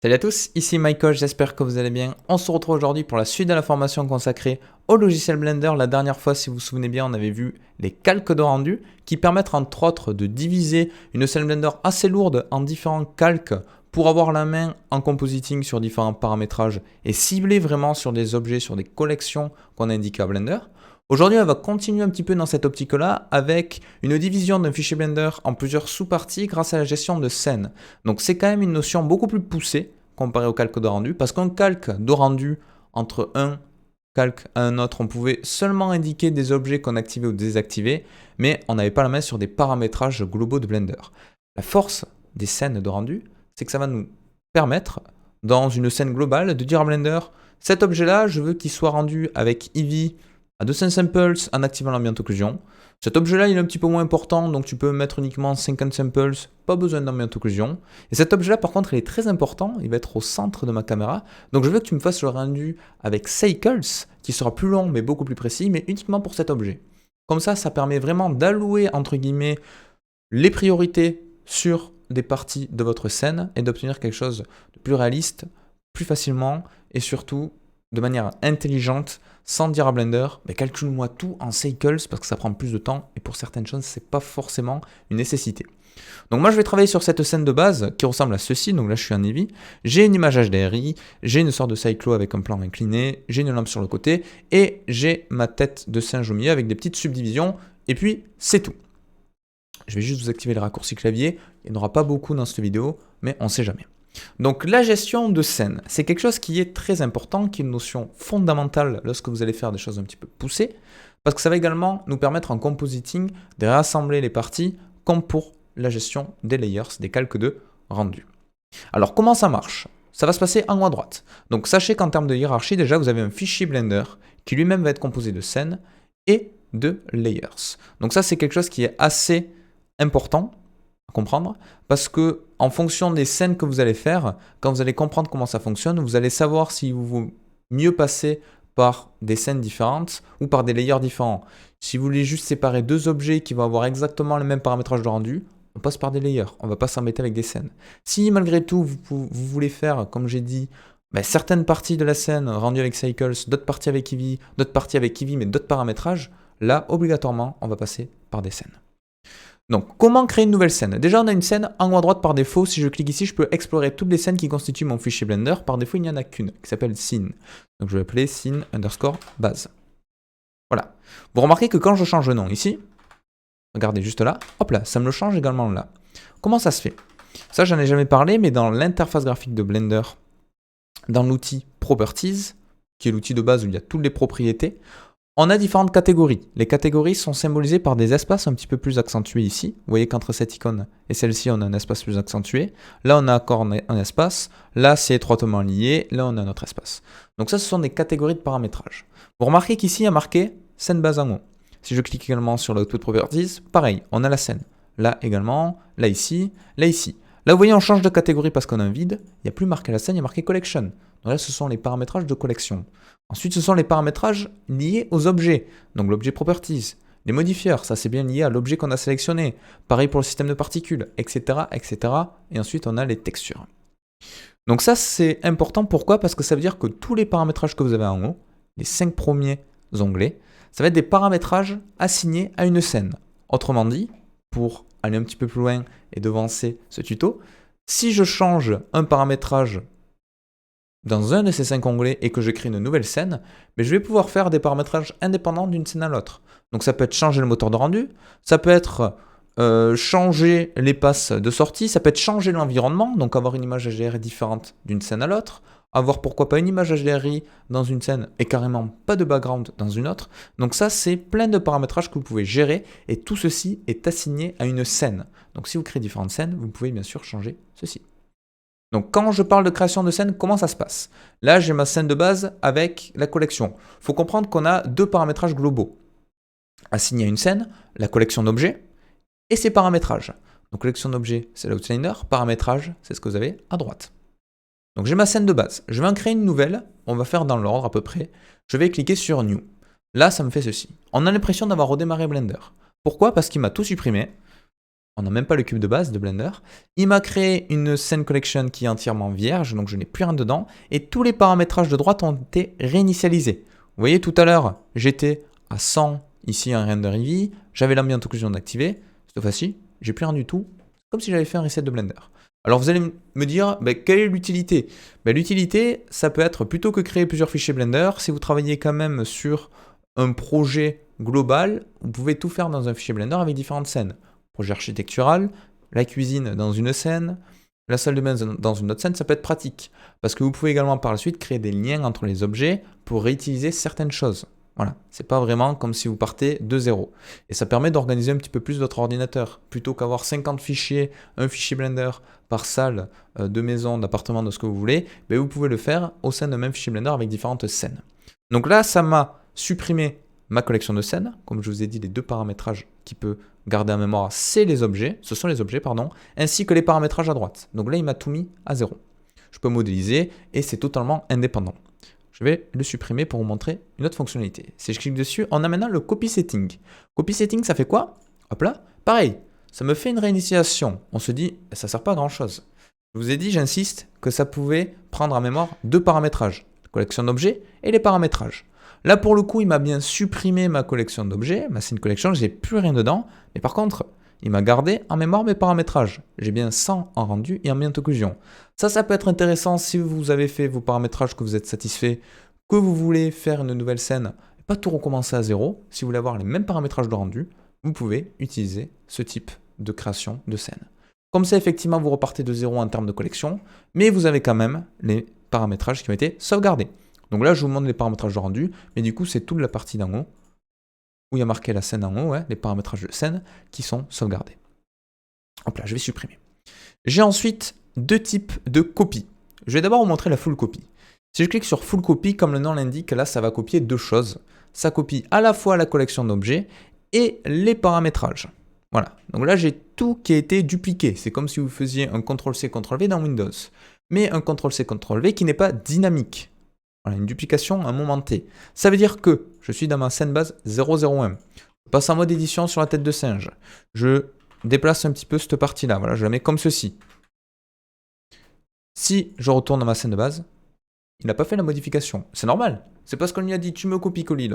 Salut à tous, ici Michael, j'espère que vous allez bien. On se retrouve aujourd'hui pour la suite de la formation consacrée au logiciel Blender. La dernière fois, si vous vous souvenez bien, on avait vu les calques de rendu qui permettent entre autres de diviser une scène Blender assez lourde en différents calques pour avoir la main en compositing sur différents paramétrages et cibler vraiment sur des objets, sur des collections qu'on a indiquées à Blender. Aujourd'hui, on va continuer un petit peu dans cette optique-là avec une division d'un fichier Blender en plusieurs sous-parties grâce à la gestion de scènes. Donc c'est quand même une notion beaucoup plus poussée comparé au calque de rendu, parce qu'un calque de rendu entre un calque à un autre, on pouvait seulement indiquer des objets qu'on activait ou désactivait, mais on n'avait pas la main sur des paramétrages globaux de Blender. La force des scènes de rendu, c'est que ça va nous permettre, dans une scène globale, de dire à Blender, cet objet-là, je veux qu'il soit rendu avec Eevee à 200 samples en activant l'ambient occlusion. Cet objet-là, il est un petit peu moins important, donc tu peux mettre uniquement 50 samples, pas besoin d'ambient occlusion. Et cet objet-là, par contre, il est très important, il va être au centre de ma caméra. Donc je veux que tu me fasses le rendu avec cycles, qui sera plus long, mais beaucoup plus précis, mais uniquement pour cet objet. Comme ça permet vraiment d'allouer, entre guillemets, les priorités sur des parties de votre scène et d'obtenir quelque chose de plus réaliste, plus facilement, et surtout de manière intelligente, sans dire à Blender, mais calcule-moi tout en cycles parce que ça prend plus de temps et pour certaines choses, c'est pas forcément une nécessité. Donc moi, je vais travailler sur cette scène de base qui ressemble à ceci. Donc là, je suis en Eevee. J'ai une image HDRI, j'ai une sorte de cyclo avec un plan incliné, j'ai une lampe sur le côté et j'ai ma tête de singe au milieu avec des petites subdivisions. Et puis, c'est tout. Je vais juste vous activer le raccourci clavier. Il n'y en aura pas beaucoup dans cette vidéo, mais on ne sait jamais. Donc la gestion de scène, c'est quelque chose qui est très important, qui est une notion fondamentale lorsque vous allez faire des choses un petit peu poussées, parce que ça va également nous permettre en compositing de réassembler les parties comme pour la gestion des layers, des calques de rendu. Alors comment ça marche? Ça va se passer en haut à droite. Donc sachez qu'en termes de hiérarchie, déjà vous avez un fichier Blender qui lui-même va être composé de scènes et de layers. Donc ça c'est quelque chose qui est assez important à comprendre parce que en fonction des scènes que vous allez faire, quand vous allez comprendre comment ça fonctionne, vous allez savoir si vous vaut mieux passer par des scènes différentes ou par des layers différents. Si vous voulez juste séparer deux objets qui vont avoir exactement le même paramétrage de rendu, on passe par des layers, on ne va pas s'embêter avec des scènes. Si malgré tout vous voulez faire, comme j'ai dit, certaines parties de la scène rendues avec Cycles, d'autres parties avec Eevee, d'autres parties avec Eevee mais d'autres paramétrages, là obligatoirement on va passer par des scènes. Donc, comment créer une nouvelle scène? Déjà, on a une scène en haut à droite par défaut. Si je clique ici, je peux explorer toutes les scènes qui constituent mon fichier Blender. Par défaut, il n'y en a qu'une qui s'appelle scene. Donc, je vais appeler scene underscore base. Voilà. Vous remarquez que quand je change le nom ici, regardez juste là, hop là, ça me le change également là. Comment ça se fait? Ça, j'en ai jamais parlé, mais dans l'interface graphique de Blender, dans l'outil Properties, qui est l'outil de base où il y a toutes les propriétés, on a différentes catégories. Les catégories sont symbolisées par des espaces un petit peu plus accentués ici. Vous voyez qu'entre cette icône et celle-ci, on a un espace plus accentué. Là, on a encore un espace. Là, c'est étroitement lié. Là, on a un autre espace. Donc ça, ce sont des catégories de paramétrage. Vous remarquez qu'ici, il y a marqué scène base en haut. Si je clique également sur l'output properties, pareil, on a la scène. Là également, là ici, là ici. Là, vous voyez, on change de catégorie parce qu'on a un vide. Il n'y a plus marqué la scène, il y a marqué collection. Donc là, ce sont les paramétrages de collection. Ensuite, ce sont les paramétrages liés aux objets. Donc l'objet properties, les modifieurs, ça c'est bien lié à l'objet qu'on a sélectionné. Pareil pour le système de particules, etc., etc. Et ensuite, on a les textures. Donc ça, c'est important. Pourquoi? Parce que ça veut dire que tous les paramétrages que vous avez en haut, les 5 premiers onglets, ça va être des paramétrages assignés à une scène. Autrement dit, pour aller un petit peu plus loin et devancer ce tuto, si je change un paramétrage dans un de ces 5 onglets et que je crée une nouvelle scène, mais je vais pouvoir faire des paramétrages indépendants d'une scène à l'autre. Donc ça peut être changer le moteur de rendu, ça peut être changer les passes de sortie, ça peut être changer l'environnement, donc avoir une image HDRI différente d'une scène à l'autre, avoir pourquoi pas une image HDRI dans une scène et carrément pas de background dans une autre. Donc ça, c'est plein de paramétrages que vous pouvez gérer et tout ceci est assigné à une scène. Donc si vous créez différentes scènes, vous pouvez bien sûr changer ceci. Donc quand je parle de création de scène, comment ça se passe? Là, j'ai ma scène de base avec la collection. Il faut comprendre qu'on a deux paramétrages globaux. Assigné à une scène, la collection d'objets et ses paramétrages. Donc collection d'objets, c'est l'outliner. Paramétrage, c'est ce que vous avez à droite. Donc j'ai ma scène de base. Je vais en créer une nouvelle. On va faire dans l'ordre à peu près. Je vais cliquer sur New. Là, ça me fait ceci. On a l'impression d'avoir redémarré Blender. Pourquoi? Parce qu'il m'a tout supprimé. On n'a même pas le cube de base de Blender. Il m'a créé une scene collection qui est entièrement vierge, donc je n'ai plus rien dedans. Et tous les paramétrages de droite ont été réinitialisés. Vous voyez, tout à l'heure, j'étais à 100 ici un render Eevee. J'avais l'ambient occlusion activée. Cette fois-ci, j'ai plus rien du tout. Comme si j'avais fait un reset de Blender. Alors vous allez me dire, quelle est l'utilité? L'utilité, ça peut être plutôt que créer plusieurs fichiers Blender, si vous travaillez quand même sur un projet global, vous pouvez tout faire dans un fichier Blender avec différentes scènes. Projet architectural, la cuisine dans une scène, la salle de bain dans une autre scène, ça peut être pratique. Parce que vous pouvez également par la suite créer des liens entre les objets pour réutiliser certaines choses. Voilà, c'est pas vraiment comme si vous partez de zéro. Et ça permet d'organiser un petit peu plus votre ordinateur. Plutôt qu'avoir 50 fichiers, un fichier Blender par salle de maison, d'appartement, de ce que vous voulez, vous pouvez le faire au sein d'un même fichier Blender avec différentes scènes. Donc là, ça m'a supprimé ma collection de scènes. Comme je vous ai dit, les deux paramétrages qui peut garder en mémoire, ce sont les objets, ainsi que les paramétrages à droite. Donc là, il m'a tout mis à zéro. Je peux modéliser et c'est totalement indépendant. Je vais le supprimer pour vous montrer une autre fonctionnalité. Si je clique dessus, on a maintenant le copy setting. Copy setting, ça fait quoi? Hop là, pareil, ça me fait une réinitialisation. On se dit, ça ne sert pas à grand chose. Je vous ai dit, j'insiste, que ça pouvait prendre en mémoire deux paramétrages, la collection d'objets et les paramétrages. Là, pour le coup, il m'a bien supprimé ma collection d'objets, ma scene collection, je n'ai plus rien dedans. Mais par contre, il m'a gardé en mémoire mes paramétrages. J'ai bien 100 en rendu et en ambient occlusion. Ça peut être intéressant si vous avez fait vos paramétrages, que vous êtes satisfait, que vous voulez faire une nouvelle scène, et pas tout recommencer à zéro. Si vous voulez avoir les mêmes paramétrages de rendu, vous pouvez utiliser ce type de création de scène. Comme ça, effectivement, vous repartez de zéro en termes de collection, mais vous avez quand même les paramétrages qui ont été sauvegardés. Donc là, je vous montre les paramétrages de rendu, mais du coup, c'est toute la partie d'en haut, où il y a marqué la scène en haut, les paramétrages de scène qui sont sauvegardés. Hop là, je vais supprimer. J'ai ensuite deux types de copies. Je vais d'abord vous montrer la full copy. Si je clique sur full copy, comme le nom l'indique, là, ça va copier deux choses. Ça copie à la fois la collection d'objets et les paramétrages. Voilà, donc là, j'ai tout qui a été dupliqué. C'est comme si vous faisiez un CTRL-C, CTRL-V dans Windows. Mais un CTRL-C, CTRL-V qui n'est pas dynamique. Voilà, une duplication à un moment T. Ça veut dire que je suis dans ma scène base 001. Je passe en mode édition sur la tête de singe. Je déplace un petit peu cette partie-là. Voilà, je la mets comme ceci. Si je retourne dans ma scène de base, il n'a pas fait la modification. C'est normal. C'est parce qu'on lui a dit tu me copies-colles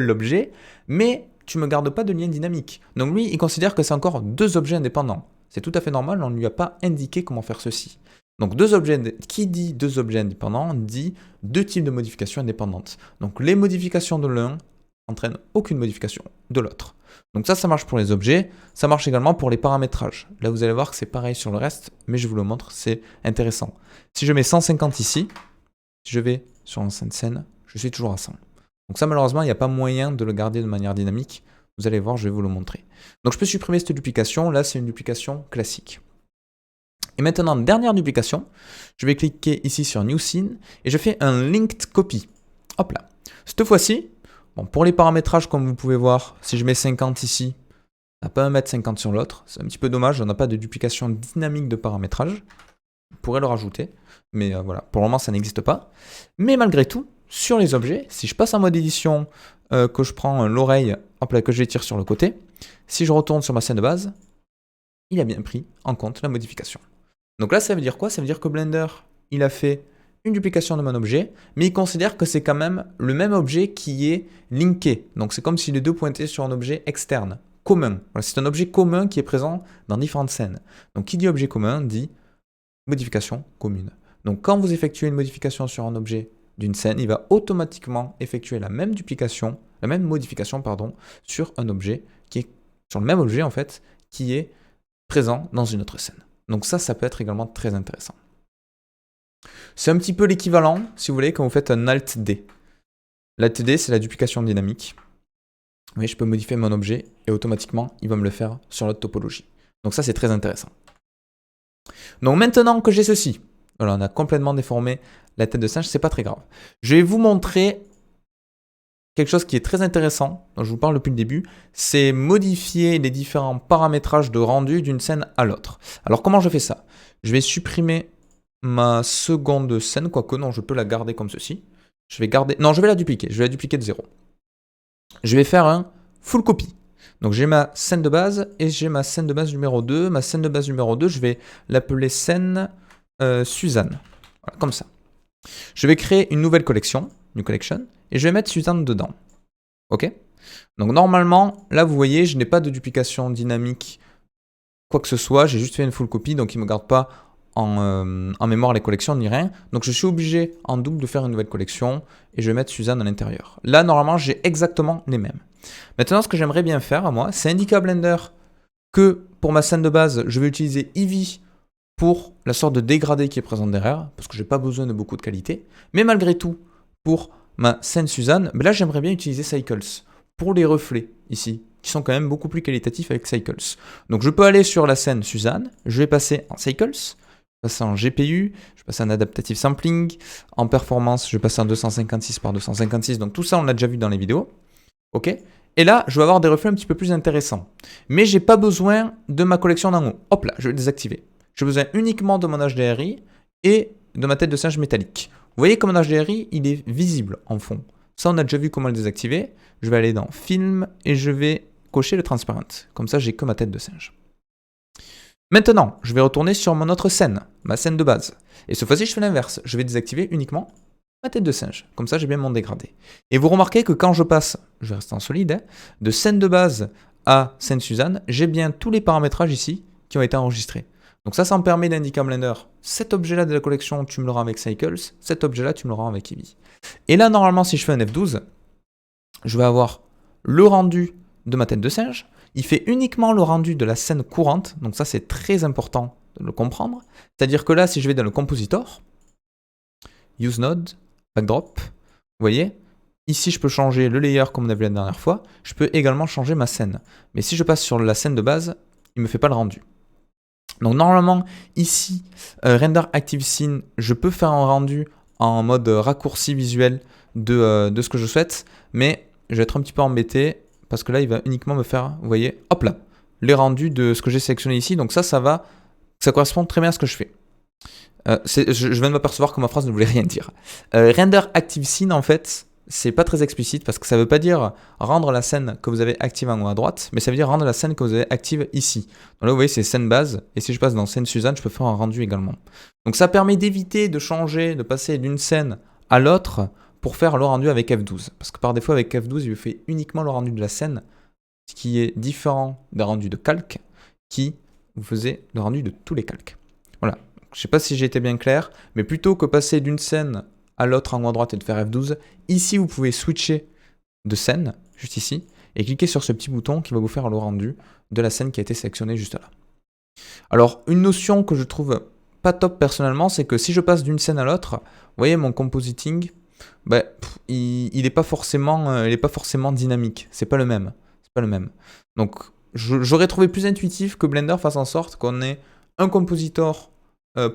l'objet, mais tu ne me gardes pas de lien dynamique. Donc lui, il considère que c'est encore deux objets indépendants. C'est tout à fait normal, on ne lui a pas indiqué comment faire ceci. Donc qui dit deux objets indépendants dit deux types de modifications indépendantes. Donc les modifications de l'un n'entraînent aucune modification de l'autre. Donc ça marche pour les objets, ça marche également pour les paramétrages. Là vous allez voir que c'est pareil sur le reste, mais je vous le montre, c'est intéressant. Si je mets 150 ici, si je vais sur l'ancienne scène, je suis toujours à 100. Donc ça malheureusement il n'y a pas moyen de le garder de manière dynamique. Vous allez voir, je vais vous le montrer. Donc je peux supprimer cette duplication, là c'est une duplication classique. Et maintenant, dernière duplication, je vais cliquer ici sur New Scene et je fais un Linked Copy. Hop là. Cette fois-ci, pour les paramétrages, comme vous pouvez voir, si je mets 50 ici, on n'a pas 1,50 m sur l'autre. C'est un petit peu dommage, on n'a pas de duplication dynamique de paramétrage. On pourrait le rajouter, mais voilà, pour le moment, ça n'existe pas. Mais malgré tout, sur les objets, si je passe en mode édition, que je prends l'oreille, hop là, que j'étire sur le côté, si je retourne sur ma scène de base, il a bien pris en compte la modification. Donc là, ça veut dire quoi? Ça veut dire que Blender, il a fait une duplication de mon objet, mais il considère que c'est quand même le même objet qui est linké. Donc c'est comme si les deux pointaient sur un objet externe, commun. Voilà, c'est un objet commun qui est présent dans différentes scènes. Donc qui dit objet commun dit modification commune. Donc quand vous effectuez une modification sur un objet d'une scène, il va automatiquement effectuer la même modification sur un objet qui est sur le même objet en fait, qui est présent dans une autre scène. Donc ça peut être également très intéressant. C'est un petit peu l'équivalent, si vous voulez, quand vous faites un Alt-D. L'Alt-D, c'est la duplication dynamique. Vous voyez, je peux modifier mon objet et automatiquement, il va me le faire sur l'autre topologie. Donc ça, c'est très intéressant. Donc maintenant que j'ai ceci, voilà, on a complètement déformé la tête de singe, c'est pas très grave. Je vais vous montrer quelque chose qui est très intéressant, dont je vous parle depuis le début, c'est modifier les différents paramétrages de rendu d'une scène à l'autre. Alors comment je fais ça? Je vais supprimer ma seconde scène, quoique non, je peux la garder comme ceci. Je vais la dupliquer de 0. Je vais faire un full copy. Donc j'ai ma scène de base et j'ai ma scène de base numéro 2. Ma scène de base numéro 2, je vais l'appeler scène Suzanne. Voilà, comme ça. Je vais créer une nouvelle collection, New Collection, et je vais mettre Suzanne dedans. Ok? Donc normalement, là vous voyez, je n'ai pas de duplication dynamique, quoi que ce soit, j'ai juste fait une full copy, donc il ne me garde pas en mémoire les collections ni rien. Donc je suis obligé en double de faire une nouvelle collection et je vais mettre Suzanne à l'intérieur. Là, normalement, j'ai exactement les mêmes. Maintenant, ce que j'aimerais bien faire, moi, c'est indiquer à Blender que pour ma scène de base, je vais utiliser Eevee pour la sorte de dégradé qui est présent derrière, parce que je n'ai pas besoin de beaucoup de qualité. Mais malgré tout, pour ma scène Suzanne, là, j'aimerais bien utiliser Cycles pour les reflets ici, qui sont quand même beaucoup plus qualitatifs avec Cycles. Donc je peux aller sur la scène Suzanne, je vais passer en Cycles, passer en GPU, je vais passer en Adaptative Sampling, en performance, je vais passer en 256 par 256, donc tout ça on l'a déjà vu dans les vidéos. Ok. Et là, je vais avoir des reflets un petit peu plus intéressants. Mais j'ai pas besoin de ma collection d'en haut. Hop là, je vais désactiver. J'ai besoin uniquement de mon HDRI et de ma tête de singe métallique. Vous voyez que mon HDRI, il est visible en fond. Ça, on a déjà vu comment le désactiver. Je vais aller dans Film et je vais cocher le Transparent. Comme ça, j'ai que ma tête de singe. Maintenant, je vais retourner sur mon autre scène, ma scène de base. Et cette fois-ci, je fais l'inverse. Je vais désactiver uniquement ma tête de singe. Comme ça, j'ai bien mon dégradé. Et vous remarquez que quand je passe, je vais rester en solide, de scène de base à scène Suzanne, j'ai bien tous les paramétrages ici qui ont été enregistrés. Donc ça me permet d'indiquer à Blender, cet objet-là de la collection, tu me le rends avec Cycles, cet objet-là, tu me le rends avec Eevee. Et là, normalement, si je fais un F12, je vais avoir le rendu de ma tête de singe. Il fait uniquement le rendu de la scène courante, donc ça, c'est très important de le comprendre. C'est-à-dire que là, si je vais dans le compositor, Use Node, Backdrop, vous voyez, ici, je peux changer le layer comme on a vu la dernière fois. Je peux également changer ma scène. Mais si je passe sur la scène de base, il ne me fait pas le rendu. Donc normalement, ici, Render Active Scene, je peux faire un rendu en mode raccourci visuel de ce que je souhaite, mais je vais être un petit peu embêté parce que là, il va uniquement me faire, vous voyez, hop là, les rendus de ce que j'ai sélectionné ici. Donc ça correspond très bien à ce que je fais. Je viens de m'apercevoir que ma phrase ne voulait rien dire. Render Active Scene, en fait, c'est pas très explicite parce que ça veut pas dire rendre la scène que vous avez active en haut à droite, mais ça veut dire rendre la scène que vous avez active ici. Donc là, vous voyez, c'est scène base, et si je passe dans scène Suzanne, je peux faire un rendu également. Donc ça permet d'éviter de changer, de passer d'une scène à l'autre pour faire le rendu avec F12. Parce que par défaut, avec F12, il vous fait uniquement le rendu de la scène, ce qui est différent d'un rendu de calque qui vous faisait le rendu de tous les calques. Voilà. Je sais pas si j'ai été bien clair, mais plutôt que passer d'une scène à l'autre en haut à droite et de faire F12, ici vous pouvez switcher de scène, juste ici, et cliquer sur ce petit bouton qui va vous faire le rendu de la scène qui a été sélectionnée juste là. Alors, une notion que je trouve pas top personnellement, c'est que si je passe d'une scène à l'autre, vous voyez mon compositing, il n'est pas forcément dynamique, c'est pas le même. Donc, j'aurais trouvé plus intuitif que Blender fasse en sorte qu'on ait un compositor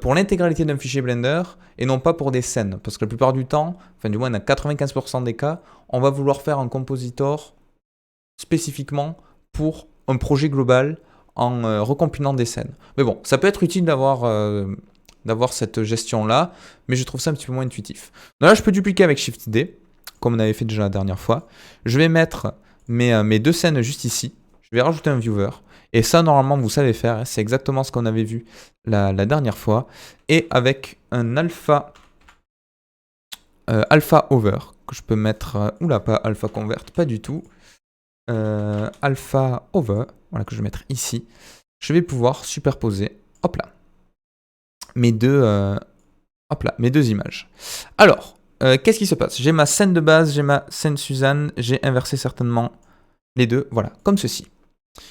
pour l'intégralité d'un fichier Blender et non pas pour des scènes. Parce que la plupart du temps, enfin du moins dans 95% des cas, on va vouloir faire un compositor spécifiquement pour un projet global en recompilant des scènes. Mais bon, ça peut être utile d'avoir cette gestion-là, mais je trouve ça un petit peu moins intuitif. Donc là, je peux dupliquer avec Shift D, comme on avait fait déjà la dernière fois. Je vais mettre mes deux scènes juste ici. Je vais rajouter un viewer. Et ça, normalement, vous savez faire. C'est exactement ce qu'on avait vu la dernière fois. Et avec un alpha over, que je peux mettre... oula, pas alpha convert, pas du tout. Alpha over, voilà, que je vais mettre ici. Je vais pouvoir superposer, hop là, mes deux images. Alors, qu'est-ce qui se passe? J'ai ma scène de base, j'ai ma scène Suzanne, j'ai inversé certainement les deux, voilà, comme ceci.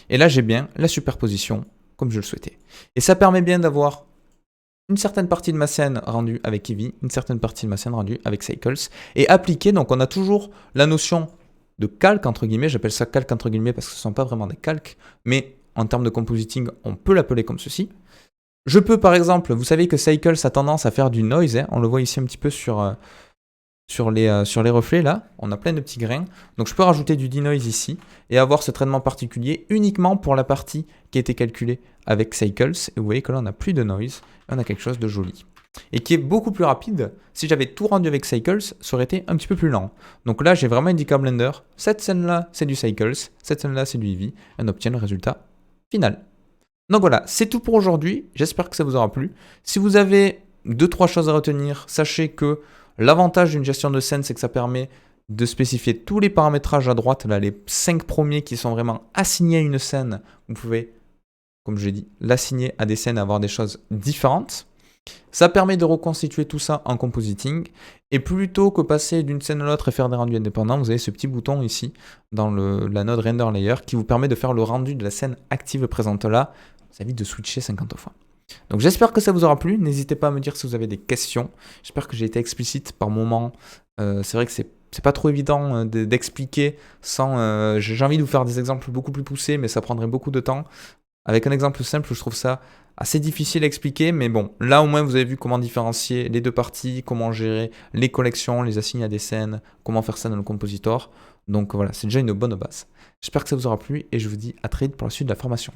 Et là, j'ai bien la superposition comme je le souhaitais. Et ça permet bien d'avoir une certaine partie de ma scène rendue avec Eevee, une certaine partie de ma scène rendue avec Cycles, et appliquer, donc on a toujours la notion de calque, entre guillemets, j'appelle ça calque entre guillemets parce que ce ne sont pas vraiment des calques, mais en termes de compositing, on peut l'appeler comme ceci. Je peux par exemple, vous savez que Cycles a tendance à faire du noise, hein, on le voit ici un petit peu sur les reflets là, on a plein de petits grains. Donc je peux rajouter du denoise ici et avoir ce traitement particulier uniquement pour la partie qui a été calculée avec Cycles. Et vous voyez que là on n'a plus de noise, on a quelque chose de joli. et qui est beaucoup plus rapide. Si j'avais tout rendu avec Cycles, ça aurait été un petit peu plus lent. Donc là, j'ai vraiment indiqué à Blender, cette scène-là, c'est du Cycles, cette scène-là, c'est du Eevee, et on obtient le résultat final. Donc voilà, c'est tout pour aujourd'hui. J'espère que ça vous aura plu. Si vous avez 2-3 choses à retenir, sachez que l'avantage d'une gestion de scène, c'est que ça permet de spécifier tous les paramétrages à droite, là, les 5 premiers qui sont vraiment assignés à une scène. Vous pouvez, comme je l'ai dit, l'assigner à des scènes et avoir des choses différentes. Ça permet de reconstituer tout ça en compositing. Et plutôt que passer d'une scène à l'autre et faire des rendus indépendants, vous avez ce petit bouton ici dans la node Render Layer qui vous permet de faire le rendu de la scène active présente là. Ça évite de switcher 50 fois. Donc j'espère que ça vous aura plu. N'hésitez pas à me dire si vous avez des questions. J'espère que j'ai été explicite par moment. C'est vrai que c'est pas trop évident d'expliquer sans... j'ai envie de vous faire des exemples beaucoup plus poussés, mais ça prendrait beaucoup de temps. Avec un exemple simple, je trouve ça assez difficile à expliquer, mais bon, là au moins vous avez vu comment différencier les deux parties, comment gérer les collections, les assigner à des scènes, comment faire ça dans le compositor. Donc voilà, c'est déjà une bonne base. J'espère que ça vous aura plu et je vous dis à très vite pour la suite de la formation.